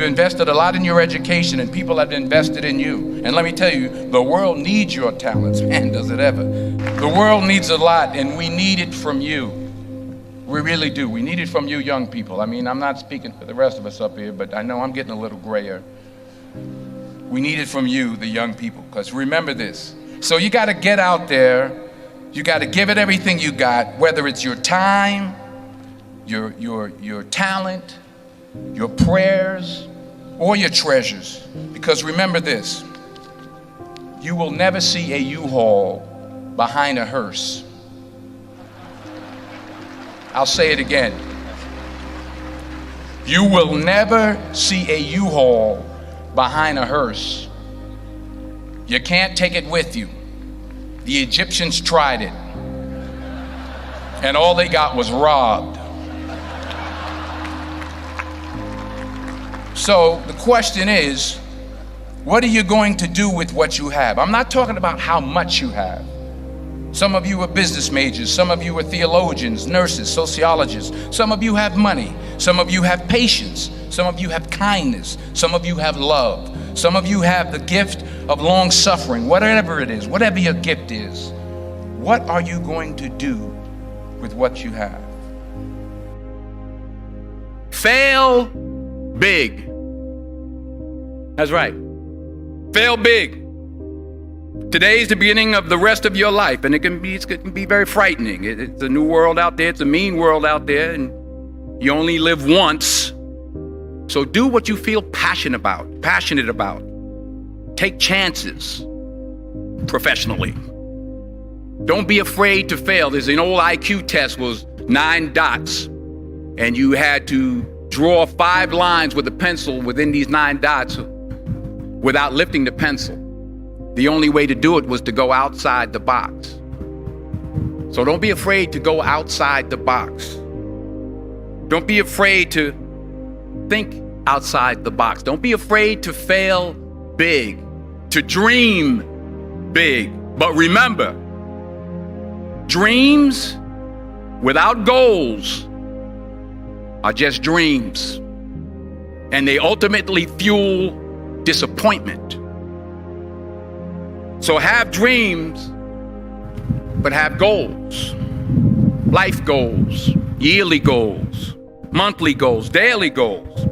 invested a lot in your education, and people have invested in you. And let me tell you, the world needs your talents. Man, does it ever. The world needs a lot, and we need it from you. We really do. We need it from you young people. I mean, I'm not speaking for the rest of us up here, but I know I'm getting a little grayer. We need it from you, the young people, because remember this. So you got to get out there. You got to give it everything you got, whether it's your time, your talent, your prayers, or your treasures. Because remember this, you will never see a U-Haul behind a hearse. I'll say it again. You will never see a U-Haul behind a hearse. You can't take it with you. The Egyptians tried it, and all they got was robbed. So the question is, what are you going to do with what you have? I'm not talking about how much you have. Some of you are business majors, some of you are theologians, nurses, sociologists. Some of you have money, some of you have patience, some of you have kindness, some of you have love, some of you have the gift of long suffering. Whatever it is, whatever your gift is, what are you going to do with what you have? Fail big. That's right. Fail big. Today's the beginning of the rest of your life, and it can be very frightening. It's a new world out there. It's a mean world out there, and you only live once. So do what you feel passionate about. Take chances professionally. Don't be afraid to fail. There's an old IQ test, was 9 dots, and you had to draw 5 lines with a pencil within these 9 dots without lifting the pencil. The only way to do it was to go outside the box. So don't be afraid to go outside the box. Don't be afraid to think outside the box. Don't be afraid to fail big, to dream big. But remember, dreams without goals are just dreams, and they ultimately fuel disappointment. So have dreams, but have goals. Life goals, yearly goals, monthly goals, daily goals.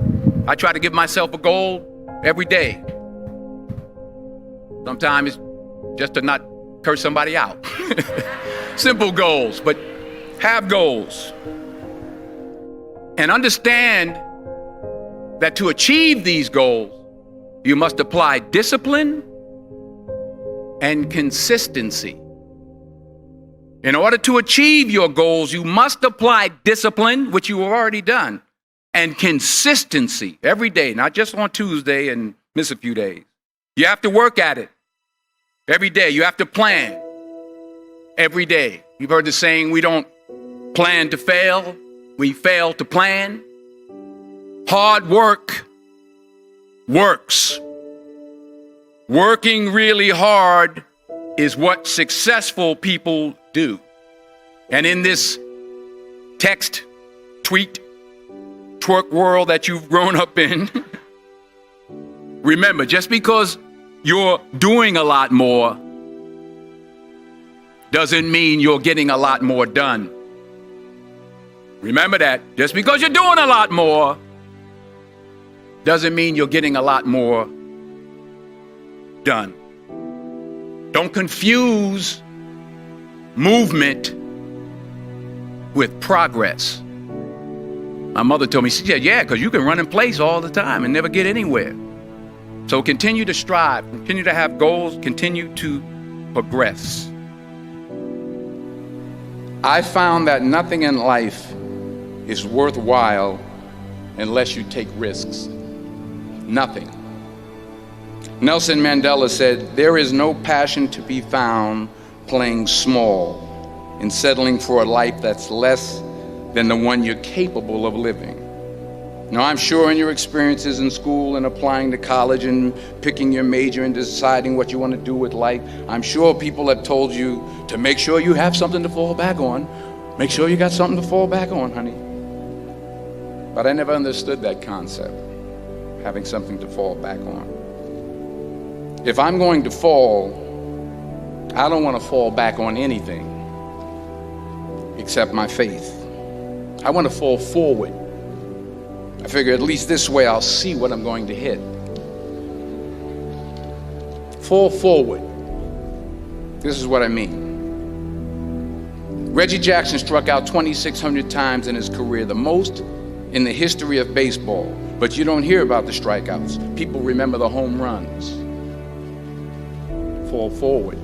I try to give myself a goal every day. Sometimes it's just to not curse somebody out. Simple goals, but have goals. And understand that to achieve these goals, you must apply discipline and consistency. In order to achieve your goals, you must apply discipline, which you have already done, and consistency every day, not just on Tuesday and miss a few days. You have to work at it every day. You have to plan every day. You've heard the saying, we don't plan to fail, we fail to plan. Hard work works. Working really hard is what successful people do. And in this text, tweet, twerk world that you've grown up in, remember, just because you're doing a lot more doesn't mean you're getting a lot more done. Remember that. Just because you're doing a lot more doesn't mean you're getting a lot more done. Don't confuse movement with progress. My mother told me, she said, yeah, because you can run in place all the time and never get anywhere. So continue to strive, continue to have goals, continue to progress. I found that nothing in life is worthwhile unless you take risks. Nothing. Nelson Mandela said, there is no passion to be found playing small and settling for a life that's less than the one you're capable of living. Now, I'm sure in your experiences in school and applying to college and picking your major and deciding what you want to do with life, I'm sure people have told you to make sure you have something to fall back on. Make sure you got something to fall back on, honey. But I never understood that concept. having something to fall back on. If I'm going to fall, I don't want to fall back on anything except my faith. I want to fall forward. I figure at least this way I'll see what I'm going to hit. Fall forward. This is what I mean. Reggie Jackson struck out 2,600 times in his career, the most in the history of baseball. But you don't hear about the strikeouts. People remember the home runs. Fall forward.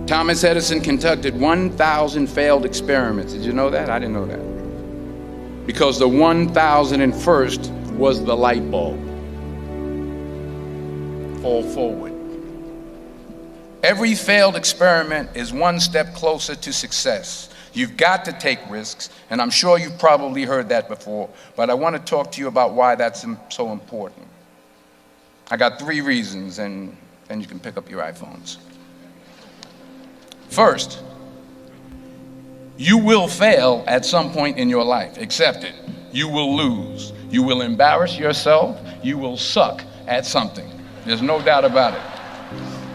Thomas Edison conducted 1,000 failed experiments. Did you know that? I didn't know that. Because the 1,001st was the light bulb. Fall forward. Every failed experiment is one step closer to success. You've got to take risks, and I'm sure you've probably heard that before, but I want to talk to you about why that's so important. I got 3 reasons, and then you can pick up your iPhones. First, you will fail at some point in your life. Accept it. You will lose. You will embarrass yourself. You will suck at something. There's no doubt about it.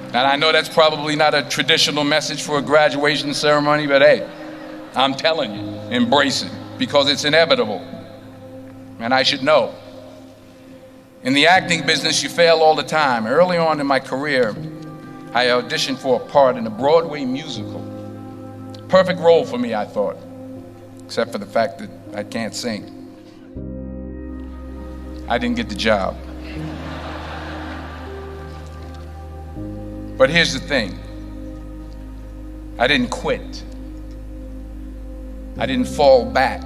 And I know that's probably not a traditional message for a graduation ceremony, but hey, I'm telling you, embrace it, because it's inevitable. And I should know. In the acting business, you fail all the time. Early on in my career, I auditioned for a part in a Broadway musical. Perfect role for me, I thought, except for the fact that I can't sing. I didn't get the job. But here's the thing. I didn't quit. I didn't fall back.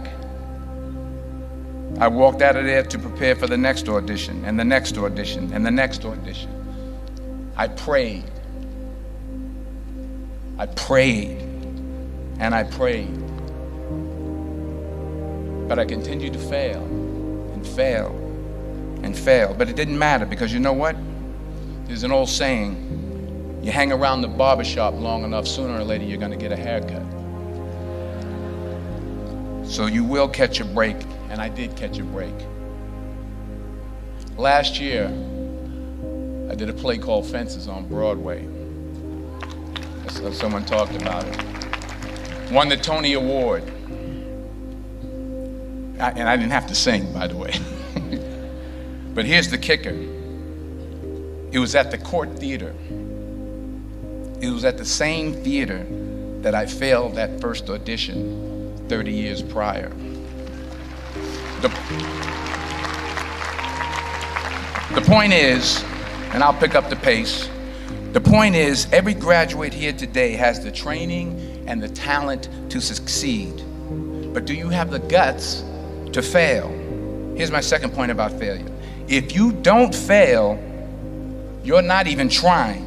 I walked out of there to prepare for the next audition, and the next audition, and the next audition. I prayed. I prayed, and I prayed. But I continued to fail, and fail, and fail. But it didn't matter, because you know what? There's an old saying, you hang around the barbershop long enough, sooner or later you're going to get a haircut. So you will catch a break, and I did catch a break. Last year, I did a play called Fences on Broadway. Someone talked about it. Won the Tony Award. And I didn't have to sing, by the way. But here's the kicker. It was at the Court Theater. It was at the same theater that I failed that first audition 30 years prior. The point is, and I'll pick up the pace, the point is, every graduate here today has the training and the talent to succeed. But do you have the guts to fail? Here's my second point about failure. If you don't fail, you're not even trying.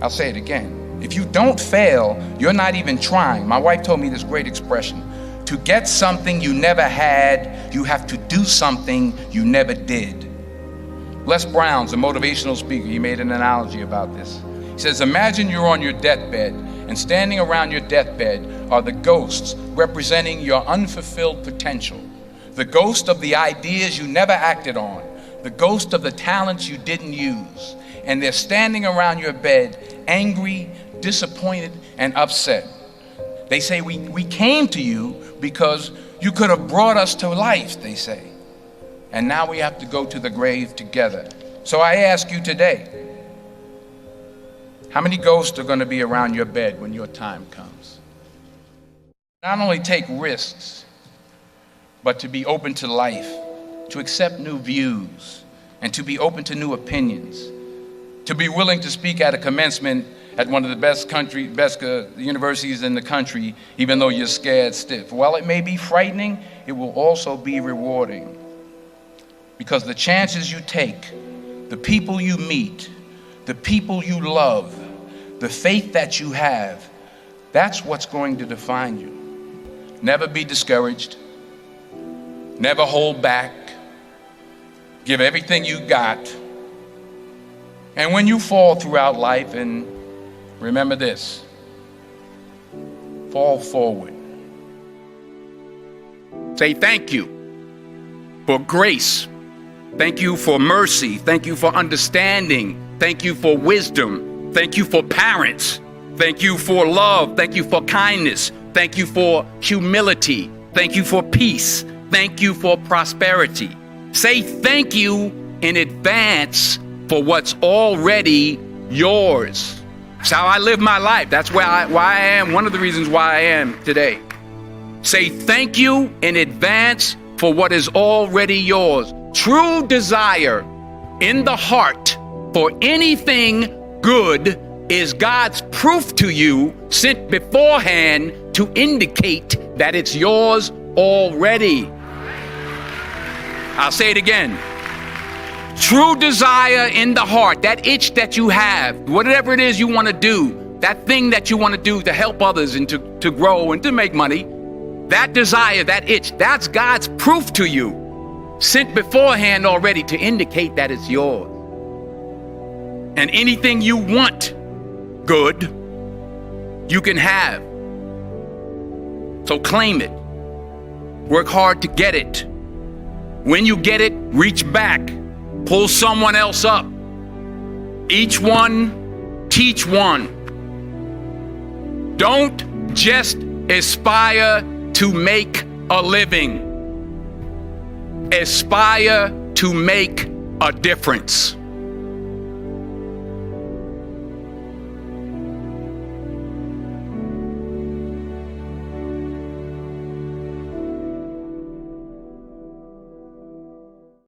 I'll say it again. If you don't fail, you're not even trying. My wife told me this great expression. To get something you never had, you have to do something you never did. Les Brown's a motivational speaker. He made an analogy about this. He says, imagine you're on your deathbed, and standing around your deathbed are the ghosts representing your unfulfilled potential. The ghost of the ideas you never acted on. The ghost of the talents you didn't use. And they're standing around your bed, angry, disappointed, and upset. They say, we came to you because you could have brought us to life, they say. And now we have to go to the grave together. So I ask you today, how many ghosts are going to be around your bed when your time comes? Not only take risks, but to be open to life, to accept new views, and to be open to new opinions, to be willing to speak at a commencement at one of the best universities in the country, even though you're scared stiff. While it may be frightening, it will also be rewarding. Because the chances you take, the people you meet, the people you love, the faith that you have, that's what's going to define you. Never be discouraged. Never hold back. Give everything you got. And when you fall throughout life, and remember this, fall forward. Say thank you. for grace. Thank you for mercy. Thank you for understanding. Thank you for wisdom. Thank you for parents. Thank you for love. Thank you for kindness. Thank you for humility. Thank you for peace. Thank you for prosperity. Say thank you in advance for what's already yours. That's how I live my life. That's why I am. One of the reasons why I am today. Say thank you in advance for what is already yours. True desire in the heart for anything good is God's proof to you, sent beforehand to indicate that it's yours already. I'll say it again. True desire in the heart, that itch that you have, whatever it is you want to do, that thing that you want to do to help others and to grow and to make money, that desire, that itch, that's God's proof to you, sent beforehand already to indicate that it's yours. And anything you want good, you can have. So claim it. Work hard to get it. When you get it, reach back. Pull someone else up. Each one, teach one. Don't just aspire to make a living. Aspire to make a difference.